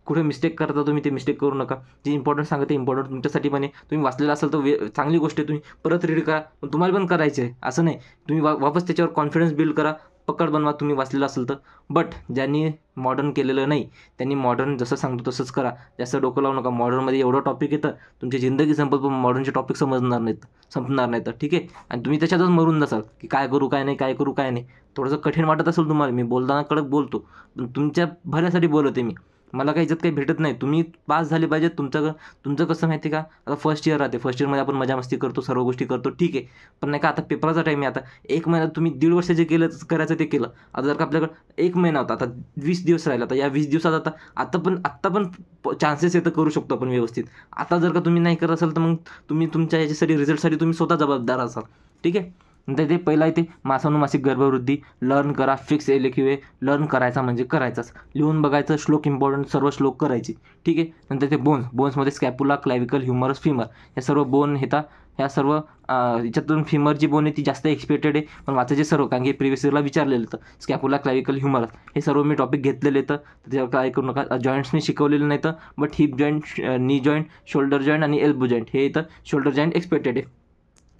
कुठे मिस्टेक करता तुम्ही ते मिस्टेक करू नका. जे इम्पॉर्टंट सांगते इम्पॉर्टंट तुमच्यासाठी पण आहे. तुम्ही वाचलेलं असेल तर चांगली गोष्ट आहे, तुम्ही परत रीड करा. पण तुम्हाला पण करायचं आहे असं नाही. तुम्ही वापस त्याच्यावर कॉन्फिडन्स बिल्ड करा, पकड बनवा तुम्ही वाचलेलं असेल तर. बट ज्यांनी मॉडर्न केलेलं नाही त्यांनी मॉडर्न जसं सांगतो तसंच करा. जास्त डोकं लावू नका. मॉडर्नमध्ये एवढं टॉपिक येतं तुमची जिंदगी संपत, पण मॉडर्नचे टॉपिक संपणार नाहीत. तर ठीक आहे. आणि तुम्ही त्याच्यातच मरून जासाल की काय करू काय नाही. थोडंसं कठीण वाटत असेल तुम्हाला, मी बोलताना कडक बोलतो, पण तुमच्या भल्यासाठी बोलते मी. मला काही याच्यात काही भेटत नाही. तुम्ही पास झाले पाहिजे. तुमचं कसं माहिती आहे का, आता फर्स्ट इयर राहते, फर्स्ट इयरमध्ये आपण मजा मस्ती करतो, सर्व गोष्टी करतो, ठीक आहे. पण नाही का आता पेपराचा टाईम आहे. आता 1 महिना तुम्ही 1.5 वर्ष जे केलं करायचं ते केलं. आता जर का आपल्याकडे 1 महिना होता, आता 20 दिवस राहिला, तर या 20 दिवसात आत्ता पण चान्सेस येतं करू शकतो आपण व्यवस्थित. आता जर का तुम्ही नाही करत असाल तर मग तुम्ही तुमच्या याच्यासाठी रिझल्टसाठी तुम्ही स्वतः जबाबदार असाल, ठीक आहे. नंतर ते पहिला येते मासानुमासिक गर्भवृद्धी. लर्न करा, फिक्स एलक्यू लर्न करायचा म्हणजे करायचाच. लिहून बघायचं, श्लोक इम्पॉर्टंट, सर्व श्लोक करायचे, ठीक आहे. नंतर ते बोन्समध्ये स्कॅपुला, क्लॅविकल, ह्युमरस, फिमर या सर्व बोन येतात. ह्या सर्व याच्यातून फिमरची बोन आहे ती जास्त एक्सपेक्टेड आहे, पण वाचायचे सर्व, कारण की प्रिव्हियस इयरला विचारलेलं होतं. स्कॅपुला, क्लॅविकल, ह्युमरस हे सर्व मी टॉपिक घेतलेले तर त्याच्यावर काय करू नका. जॉईंट्स मी शिकवलेलं नाही तर, बट हिप जॉईंट, नी जॉईंट, शोल्डर जॉईंट आणि एल्बो जॉईंट हे इथं शोल्डर जॉईंट एक्सपेक्टेड आहे.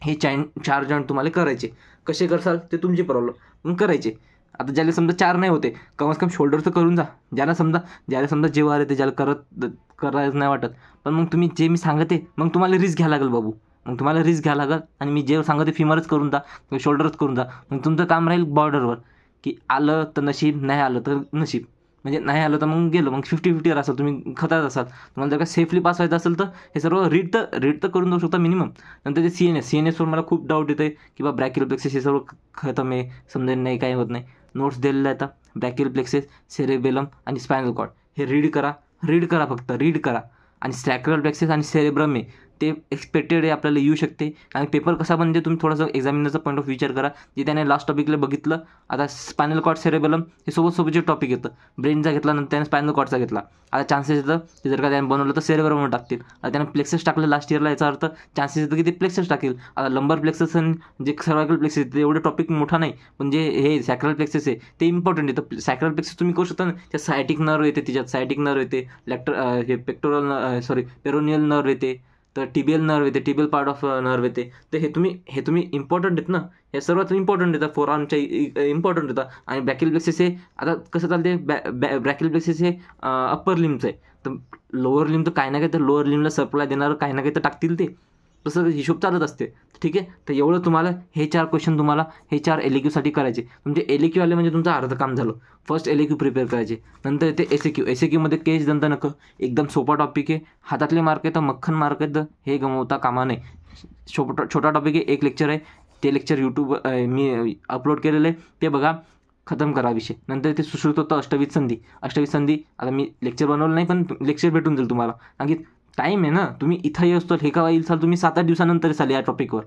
हे 4 जॉईंट तुम्हाला करायचे. कसे करसाल ते तुमची प्रॉब्लेम, मग करायचे. आता ज्याला समजा 4 नाही होते, कम से कम शोल्डरचं करून जा. ज्याला समजा जेव्हा आले ते ज्याला करायचं नाही वाटत, पण मग तुम्ही जे मी सांगते मग तुम्हाला रिस्क घ्यायला लागेल बाबू. मग तुम्हाला रिस्क घ्यायला लागेल आणि मी जे सांगते फिमरच करून जा किंवा शोल्डरच करून जा. मग तुमचं काम राहील बॉर्डरवर, की आलं तर नशीब, नाही आलं तर नशीब. म्हणजे नाही आलं तर मग गेलं, मग 50-50 असाल, तुम्ही खतात असाल. तुम्हाला जर का सेफली पास व्हायचं असेल तर हे सर्व रीड तर करून जाऊ शकता मिनिमम. नंतर ते CNSवर मला खूप डाऊट येतं आहे की बा ब्रॅकियल प्लेक्सेस हे सर्व खतम आहे, समजेल नाही, काही होत नाही. नोट्स दिलेल्या आहेत. ब्रॅकियल प्लेक्सेस, सेरेबेलम आणि स्पायनल कॉर्ड हे रीड करा, फक्त रीड करा. आणि सॅक्रल प्लेक्सेस आणि सेरेब्रम आहे ते एक्सपेक्टेड आहे, आपल्याला येऊ शकते. आणि पेपर कसा म्हणजे तुम्ही थोडंसं एक्झामिनरचा पॉईंट ऑफ विचार करा, जे त्याने लास्ट टॉपिकला बघितलं. आता स्पायनल कॉर्ड, सेरेबेलम हे सोबतचे टॉपिक येतं. ब्रेनचा घेतला, नंतर त्याने स्पायनल कॉर्डचा घेतला. आता चान्सेस येतं ते जर का त्याने बनवलं तर सेरेब्रमवर टाकतील. आता त्याने प्लेक्सेस टाकलं लास्ट इयरला, याचा अर्थ चान्सेस येतं की ते प्लेक्सेस टाकेल. आता लंबर प्लेक्सेस आणि जे सर्वायकल प्लेक्सेस ते एवढे टॉपिक मोठा नाही, पण जे हे सॅक्रल प्लेक्सेस आहे ते इम्पॉर्टंट येतं. सॅक्रल प्लेक्सेस तुम्ही करू शकता ना, त्या सायटिक नर्व येते, तिच्यात सायटिक नर्व येते, हे पेरोनियल नर्व येते, तर टिबियल नर्व येते, टिबियल पार्ट ऑफ नर्व येते. तर हे तुम्ही इम्पॉर्टंट आहेत ना, हे सर्वात इम्पॉर्टंट येतात. फोर आर्मच्या इम्पॉर्टंट येतात. आणि ब्रॅकियल प्लेक्सेस हे आता कसं चालते, ब्रॅकियल प्लेक्सेस हे अप्पर लिमचं आहे, तर लोअर लिम तर काही ना काही तर लोअर लिमला सप्लाय देणारं काही ना काही तर टाकतील ते, तसं हिशोब चालत असते, ठीक आहे. तर एवढं तुम्हाला हे 4 क्वेश्चन तुम्हाला हे 4 LAQसाठी करायचे. तुमचे LAQ आले म्हणजे तुमचं अर्ध काम झालं. फर्स्ट LAQ प्रिपेअर करायचे. नंतर येते SAQमध्ये केस दंत नक, एकदम सोपा टॉपिक आहे. हातातले मार्क आहेत, मक्खन मार्क आहेत, हे गमवता कामा नाही. छोटा टॉपिक आहे, 1 लेक्चर आहे. ते लेक्चर यूट्यूब मी अपलोड केलेलं आहे, ते बघा, खतम करा विषय. नंतर ते सुश्रुत होतं अष्टविध संधी. आता मी लेक्चर बनवलं नाही, पण लेक्चर भेटून जाईल तुम्हाला, कारण की टाईम आहे ना. तुम्ही इथं येतो हे का येईल तुम्ही 7-8 दिवसानंतर चाल या टॉपिकवर,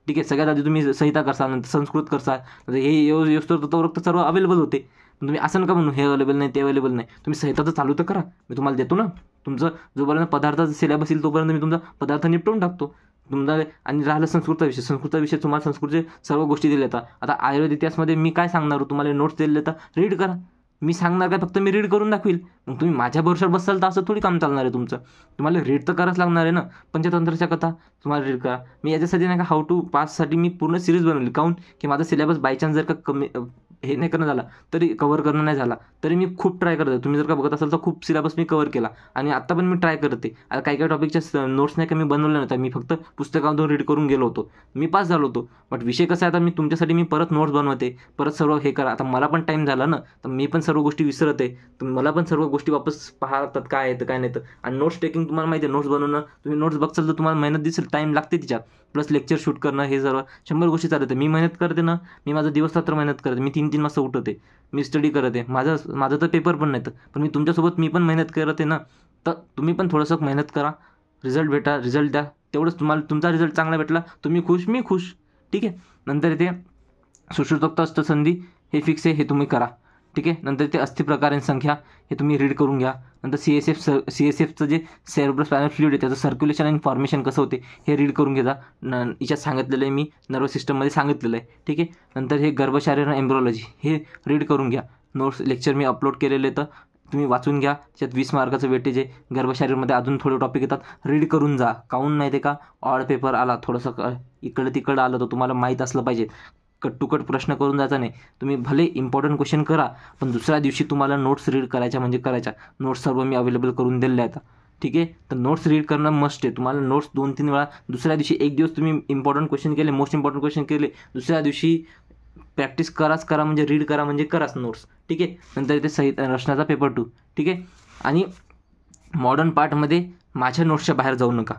ठीक आहे. सगळ्यात आधी तुम्ही संहिता करसाल, नंतर संस्कृत करसाल, तर हे येतो तर सर्व अवेलेबल होते. पण तुम्ही असं नका म्हणू हे अवेलेबल नाही, ते अवेलेबल नाही. तुम्ही संहिता तर चालू तर करा, मी तुम्हाला देतो ना. तुमचं जोपर्यंत पदार्थाचा सिलेबस येईल तोपर्यंत मी तुमचा पदार्थ निपटवून टाकतो तुमचा. आणि राहिलं संस्कृतचा विषय तुम्हाला संस्कृतचे सर्व गोष्टी दिल्या जातात. आता आयुर्वेद इतिहासमध्ये मी काय सांगणार, तुम्हाला नोट्स दिले जातात, रीड करा. मी सांगणार काय, फक्त मी रीड करून दाखवील. मग तुम्ही माझ्या भरोशावर बसाल तर असं थोडी काम चालणार आहे तुमचं. तुम्हाला रीड तर करावंच लागणार आहे ना. पंचतंत्राच्या कथा तुम्हाला रीड करा. मी याच्यासाठी नाही का हाऊ टू पाससाठी मी पूर्ण सिरीज बनवली, काऊन की माझा सिलेबस बायचान्स जर का कमी हे नाही करणं झाला, तरी कव्हर करणं नाही झाला, तरी मी खूप ट्राय करते. तुम्ही जर का बघत असाल तर खूप सिलेबस मी कव्हर केला, आणि आत्ता पण मी ट्राय करते. आता काही टॉपिकच्या नोट्स नाही का मी बनवल्या नव्हत्या, मी फक्त पुस्तकामधून रीड करून गेलो होतो, मी पास झालो होतो. बट विषय कसा आहे, आता मी तुमच्यासाठी मी परत नोट्स बनवते, परत सर्व हे करा. आता मला पण टाईम झाला ना, तर मी पण सर्व गोष्टी विसरते, तर मला पण सर्व गोष्टी वापस पाहावं लागतात, काय येतं काय नाही. आणि नोट्स टेकिंग तुम्हाला माहिती आहे, नोट्स बनवणं, तुम्ही नोट्स बघचाल तर तुम्हाला मेहनत दिसेल, टाईम लागते तिच्यात, प्लस लेक्चर शूट करणं, हे सर्व 100 गोष्टी चालते. मी मेहनत करते ना, मी माझा दिवस रात्र मेहनत करते, मी 3-3 वाजता उठते, मी स्टडी करते. माझं तर पेपर पण नाही, पण मी तुमच्यासोबत मी पण मेहनत करते ना. तर तुम्ही पण थोडंसं मेहनत करा, रिझल्ट द्या. तेवढंच तुम्हाला तुमचा रिझल्ट चांगला भेटला, तुम्ही खुश, मी खुश, ठीक आहे. नंतर ते सुश्रुतोक्त अष्टसंधी हे फिक्स आहे, हे तुम्ही करा, ठीक आहे. नंतर ते अस्थिप्रकार आणि संख्या हे तुम्ही रीड करून घ्या. नंतर CSFचं जे सेरेब्रोस्पायनल फ्लुइड आहे त्याचं सर्क्युलेशन आणि फॉर्मेशन कसं होते हे रीड करून घ्या. याच्यात सांगितलेलं आहे, मी नर्वस सिस्टममध्ये सांगितलेलं आहे, ठीक आहे. नंतर हे गर्भशारीर एम्ब्रियोलॉजी हे रीड करून घ्या. नोट्स लेक्चर मी अपलोड केलेले, तर तुम्ही वाचून घ्या. त्याच्यात 20 मार्काचं वेटेज आहे. गर्भशारीरमध्ये अजून थोडे टॉपिक येतात, रीड करून जा. काऊन माहिती आहे का, ऑड पेपर आला, थोडंसं इकडं तिकडं आलं तर तुम्हाला माहीत असलं पाहिजे. कट टू कट प्रश्न करून जायचा नाही. तुम्ही भले इम्पॉर्टंट क्वेश्चन करा, पण दुसऱ्या दिवशी तुम्हाला नोट्स रीड करायच्या म्हणजे करायच्या. नोट्स सर्व मी अवेलेबल करून दिलेल्या आहेत, ठीक आहे. तर नोट्स रीड करणं मस्ट आहे. तुम्हाला नोट्स 2-3 वेळा, दुसऱ्या दिवशी एक दिवस तुम्ही इम्पॉर्टंट क्वेश्चन केले, मोस्ट इम्पॉर्टंट क्वेश्चन केले, दुसऱ्या दिवशी प्रॅक्टिस करा, म्हणजे रीड करा म्हणजे कराच नोट्स, ठीक आहे. नंतर इथे रचनाचा पेपर 2, ठीक आहे. आणि मॉडर्न पार्टमध्ये माझ्या नोट्सच्या बाहेर जाऊ नका,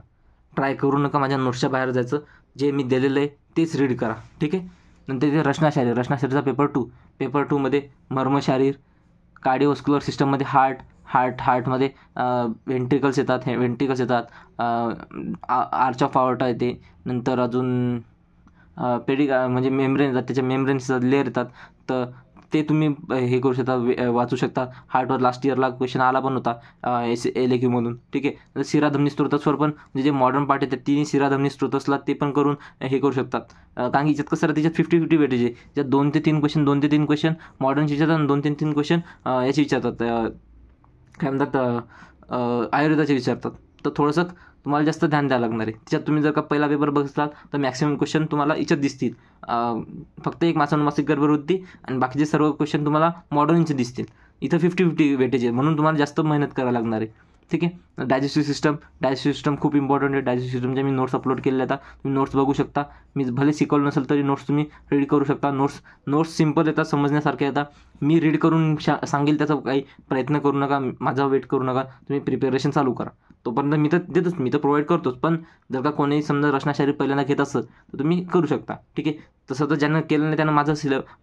ट्राय करू नका माझ्या नोट्सच्या बाहेर जायचं. जे मी दिलेलं आहे तेच रीड करा, ठीक आहे. नंतर इथे रचनाशास्त्राचा पेपर 2मध्ये मर्मशारीर, कार्डिओव्हास्क्युलर सिस्टममध्ये हार्टमध्ये व्हेंट्रिकल्स येतात, आर्च ऑफ आर्टा येते. नंतर अजून म्हणजे मेम्ब्रेन येतात, त्याच्या मेम्ब्रेन्सचा लेअर येतात. तर ते तुम्ही हे करू शकता, वाचू शकता. हार्टवर लास्ट इयरला क्वेश्चन आला पण होता LAQ मधून, ठीक आहे. शिराधमनी स्त्रोतस्वर पण म्हणजे जे मॉडर्न पार्ट आहे तिन्ही शिराधमनी स्त्रोतसला ते पण करून हे करू शकतात. कारण की याच्यात कसं राहतं, त्याच्यात 50-50 वेटेज आहे. ज्यात 2 ते 3 क्वेश्चन मॉडर्नचे विचारतात आणि 2 ते 3 क्वेश्चन याचे विचारतात, काय म्हणतात, आयुर्वेदाचे विचारतात. तर थोडंसं तुम्हाला जास्त ध्यान द्यावं लागणार आहे. त्याच्यात तुम्ही जर का पहिला पेपर बघितलात तर मॅक्सिमम क्वेश्चन तुम्हाला याच्यात दिसतील. फक्त एक मासिक गर्भवृत्ती आणि बाकीचे सर्व क्वेश्चन तुम्हाला मॉडर्नचे दिसतील. इथं 50-50 वेटेज आहे, म्हणून तुम्हाला जास्त मेहनत करायला लागणार आहे, ठीक आहे. डायजेस्टिव्ह सिस्टम खूप इम्पॉर्टंट आहे. डायजेस्टिव्ह सिस्टमचे मी नोट्स अपलोड केलेले आता, तुम्ही नोट्स बघू शकता. मी भले शिकवलं नसेल तरी नोट्स तुम्ही रीड करू शकता. नोट्स सिम्पल येतात, समजण्यासारखे येतात. मी रीड करून सांगेल त्याचा काही प्रयत्न करू नका, माझा वेट करू नका. तुम्ही प्रिपेरेशन चालू करा. तोपर्यंत मी तर प्रोव्हाइड करतोच, पण जर का कोणीही समजा रचनाशास्त्र पहिल्यांदा घेत असेल तर तुम्ही करू शकता, ठीक आहे. तसं तर ज्यांना केलं नाही त्यांना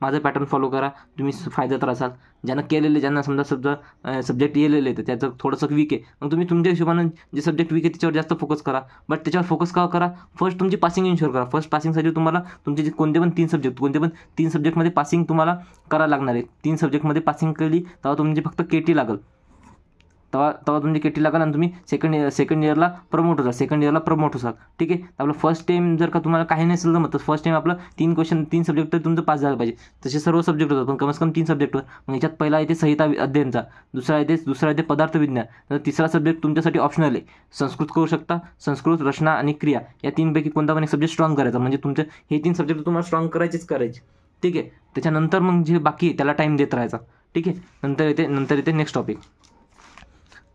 माझं पॅटर्न फॉलो करा, तुम्ही फायद्यात राहाल. ज्यांना समजा सब्जेक्ट येलेले तर त्याचं थोडंसं वीक आहे, मग तुम्ही तुमच्या हिशोबानं जे सब्जेक्ट वीक आहे त्याच्यावर जास्त फोकस करा. बट त्याच्यावर फोकस का करा, फर्स्ट तुमची पासिंग इन्शुअर करा. फर्स्ट पासिंगसाठी तुम्हाला तुमचे जे कोणते पण तीन सब्जेक्टमध्ये पासिंग तुम्हाला करायला लागणार आहे. 3 सब्जेक्टमध्ये पासिंग केली तेव्हा तुमची फक्त KT लागेल, तेव्हा तुमची KT लागेल आणि तुम्ही सेकंड इयरला प्रमोट होसाल, ठीक आहे. आपलं फर्स्ट टाईम जर का तुम्हाला काही नसेल जमत तर फर्स्ट टाईम आपलं 3 सब्जेक्ट तर तुमचं पास झालं पाहिजे. तसे सर्व सब्जेक्ट होतात, पण कमीत कमी 3 सब्जेक्टवर. मग याच्यात पहिला येते संहिता अध्ययनचा, दुसरा येते पदार्थ विज्ञान, तर तिसरा सब्जेक्ट तुमच्यासाठी ऑप्शनल आहे. संस्कृत करू शकता, संस्कृत, रचना आणि क्रिया या 3पैकी कोणता पण एक सब्जेक्ट स्ट्रॉंग करायचा. म्हणजे तुमचे हे 3 सब्जेक्ट तुम्हाला स्ट्रॉंग करायचे, ठीक आहे. त्याच्यानंतर मग जे बाकी आहे त्याला टाईम देत राहायचा, ठीक आहे. नंतर येते नेक्स्ट टॉपिक,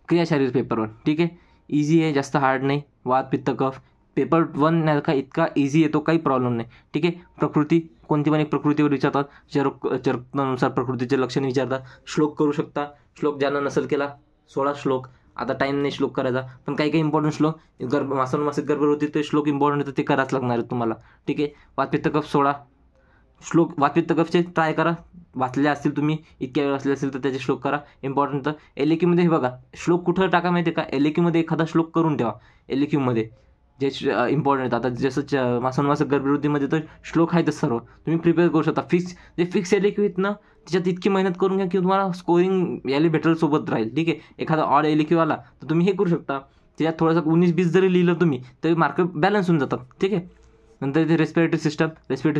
क्रियाशारीर पेपर 1, ठीक आहे. इझी आहे, जास्त हार्ड नाही. वात, पित्त, कफ पेपर 1 नाही का इतका इझी येतो, काही प्रॉब्लेम नाही, ठीक आहे. प्रकृती, कोणती पण एक प्रकृतीवर विचारतात, चरकानुसार प्रकृतीचे लक्षण विचारतात. श्लोक करू शकता, श्लोक ज्यानं नसेल केला 16 श्लोक. आता टाईम नाही श्लोक करायचा, पण काही इम्पॉर्टंट श्लोक मासिक गर्भवृत्ती ते श्लोक इम्पॉर्टंट येतं, ते करायच लागणार आहे तुम्हाला, ठीक आहे. वात, पित्त, कफ 16 श्लोक. वात, पित्त, कफचे ट्राय करा, वाचले असतील तुम्ही, इतक्या वेळ वाचले असेल तर त्याचे श्लोक करा. इम्पॉर्टंट तर LAQ हे बघा, श्लोक कुठं टाका माहिती आहे का, LAQ एखादा श्लोक करून ठेवा. LAQ जे इम्पॉर्टंट आता जसं मासिक गर्भवृत्तीमध्ये तर श्लोक आहेतच सर्व, तुम्ही प्रिपेअर करू शकता. फिक्स LAQ आहेत ना, त्याच्यात इतकी मेहनत करून घ्या की तुम्हाला स्कोरिंग यायला भेटेल, सोबत राहील, ठीक आहे. एखादा ऑड LAQ आला तर तुम्ही हे करू शकता, त्याच्यात थोडंसं 19-20 जरी लिहिलं तुम्ही तरी मार्क बॅलन्स होऊन जातात, ठीक आहे. नंतर इथे रेस्पिरेटरी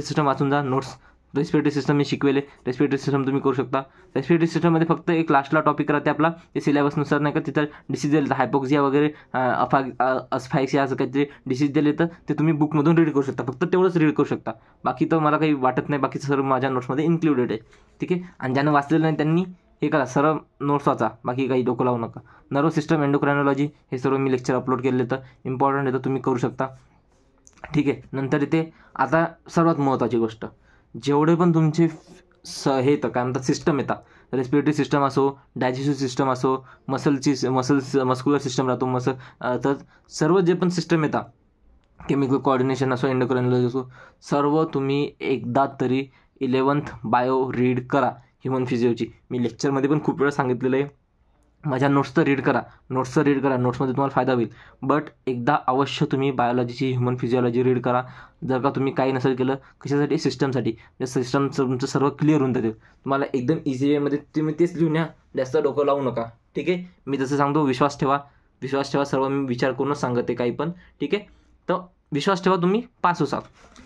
सिस्टम वाचून जा. नोट्स रेस्पिरेटरी सिस्टम मी शिकवेले, रेस्पिरेटरी सिस्टम तुम्ही करू शकता. रेस्पिरेटरी सिस्टममध्ये फक्त एक लास्टला टॉपिक राहते आपला, ते सिलेबसनुसार नाही का, तिथं डिसीज दिले तर हायपोक्सिया वगैरे, अस्फायक्सिया असं काहीतरी डिसीज दिले तर ते तुम्ही बुकमधून रीड करू शकता, फक्त तेवढंच रीड करू शकता. बाकी तर मला काही वाटत नाही, बाकीचं सर्व माझ्या नोट्समध्ये इन्क्लुडेड आहे, ठीक आहे. आणि ज्यांना वाचलेलं नाही त्यांनी हे करा, सर्व नोट्स वाचा, बाकी काही डोकं लावू नका. नर्व सिस्टम, एंडोक्रायनॉलॉजी हे सर्व मी लेक्चर अपलोड केलेले, तर इम्पॉर्टंट आहे, तर तुम्ही करू शकता, ठीक आहे. नंतर इथे आता सर्वात महत्त्वाची गोष्ट, जेवढे पण तुमचे हे तर काय म्हणतात सिस्टम येतात, रेस्पिरेटरी सिस्टम असो, डायजेस्टिव्ह सिस्टम असो, मस्क्युलर सिस्टम राहतो, तर सर्व जे पण सिस्टम येतात, केमिकल कोऑर्डिनेशन असो, एंडोक्रायनॉलॉजी असो, सर्व तुम्ही एकदा तरी 11th बायो रीड करा. ह्युमन फिजिओची मी लेक्चरमध्ये पण खूप वेळा सांगितलेलं आहे. माझ्या नोट्सचं रीड करा, नोट्समध्ये तुम्हाला फायदा होईल. बट एकदा अवश्य तुम्ही बायोलॉजीची, ह्युमन फिजिओलॉजी रीड करा. जर का तुम्ही काही नसेल केलं, कशासाठी, सिस्टमसाठी, सिस्टमचं तुमचं सर्व क्लिअर होऊन जाते तुम्हाला एकदम इझी वेमध्ये. तुम्ही तेच लिहून या, जास्त डोकं लावू नका, ठीक आहे. मी जसं सांगतो, विश्वास ठेवा, सर्व मी विचार करूनच सांगते काही पण, ठीक आहे. तर विश्वास ठेवा, तुम्ही पास होसाल,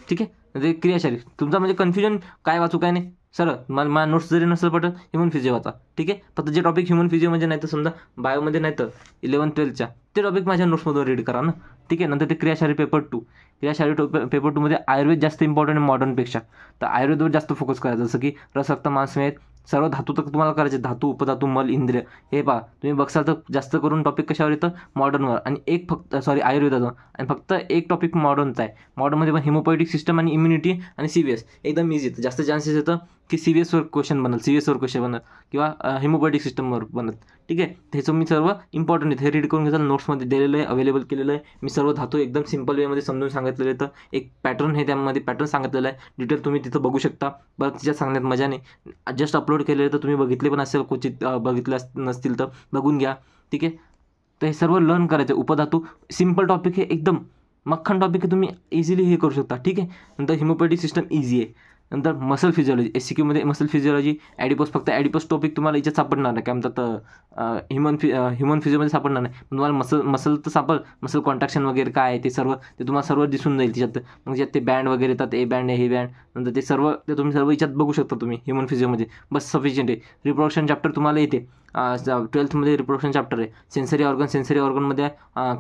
ठीक आहे. म्हणजे क्रियाशारीर तुमचा म्हणजे कन्फ्युजन काय वाचू काय नाही, सर मला नोट्स जरी नसेल पटत ह्युमन फिजिओ वाचा, ठीक आहे. फक्त जे टॉपिक ह्युमन फिजिओ म्हणजे नाही तर समजा बायोमध्ये नाही तर 11th-12thच्या ते टॉपिक माझ्या नोट्समधून रीड करा ना, ठीक आहे. नंतर ते क्रियाशारी पेपर 2. क्रियाशारी पेपर 2मध्ये आयुर्वेद जास्त इम्पॉर्टंट आहे मॉडर्नपेक्षा. तर आयुर्वेदवर जास्त फोकस करायचं, जसं की रस, रक्त, मांसमेध, सर्व धातू तर तुम्हाला करायचे, धातू, उपधातू, मल, इंद्रिय. हे पहा तुम्ही बघसाल तर जास्त करून टॉपिक कशावर येतं, मॉडर्नवर. आणि एक फक्त आयुर्वेदाचं, आणि फक्त एक टॉपिक मॉडर्नचा आहे. मॉडर्नमध्ये पण हिमोपॅथिक सिस्टम आणि इम्युनिटी आणि CVS एकदम इझी येतं. जास्त चान्सेस येतं की CVSवर क्वेश्चन बनल, CVSवर क्वेश्चन बनल किंवा हिमोपॅथिक सिस्टमवर बनत, ठीक आहे. त्याचं मी सर्व इम्पॉर्टंट आहे, हे रीड करून घेताल. नोट्समध्ये दिलेलं आहे, अवेलेबल केलेलं आहे. मी सर्व धातू एकदम सिम्पल वेमध्ये समजून सांगितलेलं आहे. तर एक पॅटर्न हे त्यामध्ये पॅटर्न सांगितलेलं आहे, डिटेल तुम्ही तिथं बघू शकता. बरं, तिच्यात सांगण्यात मजा नाही, जस्ट अपलोड केलेलं तर तुम्ही बघितले पण असेल, क्वचित बघितले नसतील तर बघून घ्या, ठीक आहे. तर हे सर्व लर्न करायचं. उपधातू सिम्पल टॉपिक आहे, एकदम मक्खन टॉपिक आहे, तुम्ही इझिली हे करू शकता, ठीक आहे. नंतर हिमोपॅथिक सिस्टम इझी आहे. नंतर मसल फिजिओलॉजी, SCQमध्ये मसल फिजिओलॉजी, ॲडिपोस, फक्त ॲडिपोस टॉपिक तुम्हाला याच्यात सापडणार नाही, काय म्हणतात ह्युमन फिजिओमध्ये सापडणार नाही. पण तुम्हाला मसल तर मसल कॉन्ट्रॅक्शन वगैरे काय आहे ते तुम्हाला सर्व दिसून जाईल त्याच्यात. मग त्याच्यात ते बँड वगैरे येतात, ए बँड आहे, हे बँड, नंतर ते तुम्ही सर्व याच्यात बघू शकता तुम्ही ह्युमन फिजिओमध्ये. बस सफिशियंट आहे. रिप्रोडक्शन चॅप्टर तुम्हाला येते 12thमध्ये, रिप्रोडक्शन चॅप्टर आहे. सेन्सरी ऑर्गनमध्ये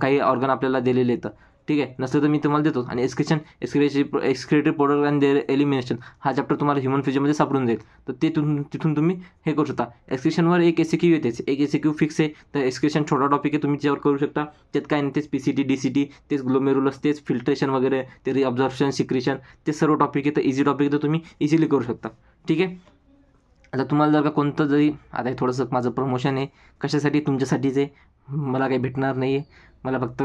काही ऑर्गन आपल्याला दिलेले येतं, ठीक आहे. नसलं तर मी तुम्हाला देतो. आणि एक्सक्रेटरी प्रोडक्ट आणि एलिमिनेशन हा चॅप्टर तुम्हाला ह्युमन फिजिओमध्ये सापडून जाईल. तर ते तिथून तुम्ही हे करू शकता. एक्सक्रेशनवर एक SCQ येतेच, एक SCQ फिक्स आहे. तर एक्सक्रेशन छोटा टॉपिक आहे, तुम्ही त्याच्यावर करू शकता. त्यात काय नाही, तेच PCT, DCT, तेच ग्लोमेरुलस, तेच फिल्ट्रेशन वगैरे, ते रिअब्झॉर्प्शन, सिक्रेशन, ते सर्व टॉपिक आहे. तर इझी टॉपिक आहे, तर तुम्ही इझिली करू शकता, ठीक आहे. आता तुम्हाला जर का कोणतं जरी, आता हे थोडंसं माझं प्रमोशन आहे, कशासाठी, तुमच्यासाठीच आहे. मला काही भेटणार नाही आहे, मला फक्त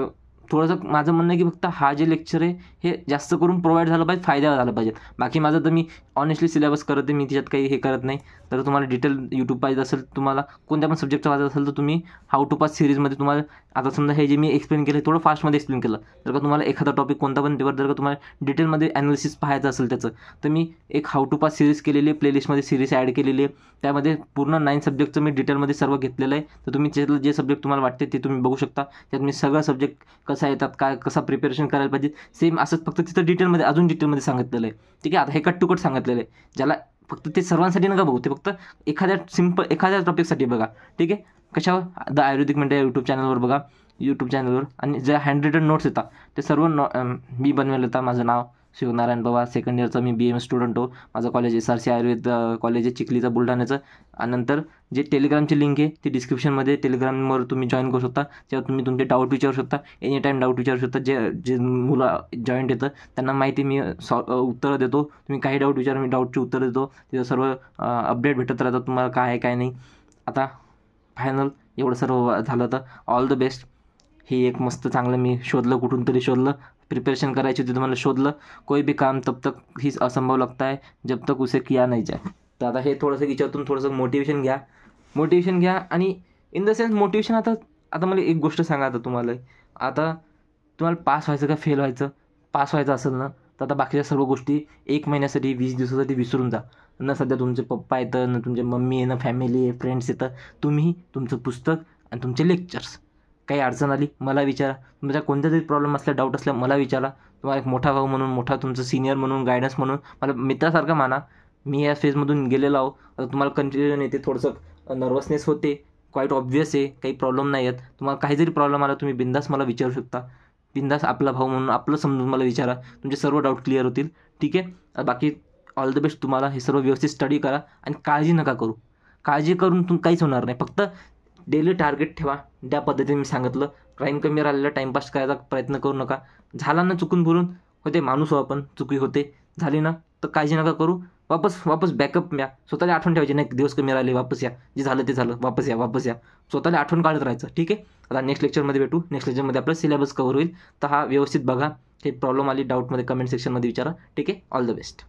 थोडंसं माझं म्हणणं आहे की फक्त हा जे लेक्चर आहे हे जास्त करून प्रोव्हाइड झालं पाहिजे, फायदा झाला पाहिजे. बाकी माझं तर मी ऑनेस्टली सिलेबस करत आहे, मी त्याच्यात काही हे करत नाही. तर तुम्हाला डिटेल यूट्यूब पाहिजे असेल, तुम्हाला कोणत्या पण सब्जेक्टचं वाचायचं असेल, तर तुम्ही हाऊ टू पास सिरीजमध्ये तुम्हाला, आता समजा हे जे मी एक्सप्लेन केलं थोडं फास्टमध्ये एक्सप्लेन केलं, जर का तुम्हाला एखादा टॉपिक कोणता पण पेपर जर का तुम्हाला डिटेलमध्ये ॲनालिसिस पाहायचं असेल त्याचं, तर मी एक हाऊ टू पास सिरीज केलेली आहे, प्लेलिस्टमध्ये सिरीज ॲड केलेली आहे. त्यामध्ये पूर्ण 9 सब्जेक्टचं मी डिटेलमध्ये सर्व घेतलेलं आहे. तर तुम्ही त्यातलं जे सब्जेक्ट तुम्हाला वाटते ते तुम्ही बघू शकता. त्यात मी सगळं सब्जेक्ट कसा येतात, काय कसं प्रिपरेशन करायला पाहिजे, सेम असंच फक्त तिथं डिटेलमध्ये अजून डिटेलमध्ये सांगितलेलं आहे, ठीक आहे. आता हे कट टू कट सांगितलेलं आहे, ज्याला फक्त ते सर्वांसाठी नका बघू, ते फक्त एखाद्या टॉपिकसाठी बघा, ठीक आहे. कशावर, द आयुर्वेदिक मेंटर यूट्यूब चॅनलवर बघा, यूट्यूब चॅनलवर. आणि जे हँड रिटन नोट्स येतात ते सर्व मी बनवलेलं होतं. माझं नाव शिवनारायण पवार, सेकंड इयरचा मी BM स्टुडंट हो. माझं कॉलेज SRC आयुर्वेद कॉलेज आहे चिखलीचं, बुलढाण्याचं. आणि नंतर जे टेलिग्रामची लिंक आहे ती डिस्क्रिप्शनमध्ये, टेलिग्रामवर तुम्ही जॉईन करू शकता. तेव्हा तुम्ही तुमचे डाऊट विचारू शकता, एनी टाईम डाऊट विचारू शकता. जे मुलं जॉईंट येतं त्यांना माहिती, मी उत्तरं देतो. तुम्ही काही डाऊट विचारा, मी डाऊटची उत्तरं देतो. तिथं सर्व अपडेट भेटत राहतात तुम्हाला, काय आहे काय नाही. आता फायनल एवढं सर्व झालं तर ऑल द बेस्ट. ही एक मस्त चांगलं मी शोधलं, कुठून तरी शोधलं, प्रिपरेशन करायची होती तर मला शोधलं. कोई भी काम तब तक ही असंभव लगता है जब तक उसे किया नहीं जाए. तर आता हे थोडंसं याच्यातून थोडंसं मोटिवेशन घ्या. आणि इन द सेन्स मोटिवेशन, आता मला एक गोष्ट सांगा, आता तुम्हाला पास व्हायचं का फेल व्हायचं. पास व्हायचं असेल ना, तर आता बाकीच्या सर्व गोष्टी 1 महिन्यासाठी, 20 दिवसासाठी विसरून जा. ना सध्या तुमचे पप्पा येतं, ना तुमचे मम्मी आहे, ना फॅमिली आहे, फ्रेंड्स येतं. तुम्ही तुमचं पुस्तक आणि तुमचे लेक्चर्स. काही अडचण आली मला विचारा, तुमच्या कोणत्या तरी प्रॉब्लेम असल्या, डाऊट असल्या मला विचारा. तुम्हाला एक मोठा भाऊ म्हणून, मोठा तुमचं सिनियर म्हणून, गायडन्स म्हणून मला मित्रासारखं माना. मी या फेजमधून गेलेलो आहो. आता तुम्हाला कन्फ्युजन येते, थोडंसं नर्वसनेस होते, क्वाईट ऑब्वियस आहे, काही प्रॉब्लेम नाही आहेत. तुम्हाला काही जरी प्रॉब्लेम आला तुम्ही बिंदास मला विचारू शकता. बिंदास आपला भाऊ म्हणून आपलं समजून मला विचारा, तुमचे सर्व डाऊट क्लिअर होतील, ठीक आहे. बाकी ऑल द बेस्ट तुम्हाला. हे सर्व व्यवस्थित स्टडी करा आणि काळजी नका करू. काळजी करून काहीच होणार नाही. फक्त डेली टार्गेट ठेवा, त्या पद्धतीने मी सांगितलं. क्राईम कमी राहिलेला, टाईमपास करायचा प्रयत्न करू नका. झाला ना चुकून बोलून होते, माणूस हो आपण, चुकी होते, झाली ना तर काळजी नका करू. वापस बॅकअप द्या. स्वतःला आठवण ठेवायची नाही, दिवस कमी राहिले, वापस या, जे झालं ते झालं, वापस या. स्वतःला आठवण काढत राहायचं, ठीक आहे. आता नेक्स्ट लेक्चरमध्ये भेटू. नेक्स्ट लेक्चरमध्ये आपलं सिलेबस कव्हर होईल. तर हा व्यवस्थित बघा. काही प्रॉब्लेम आली डाऊटमध्ये कमेंट सेक्शनमध्ये विचारा, ठीक आहे. All the best.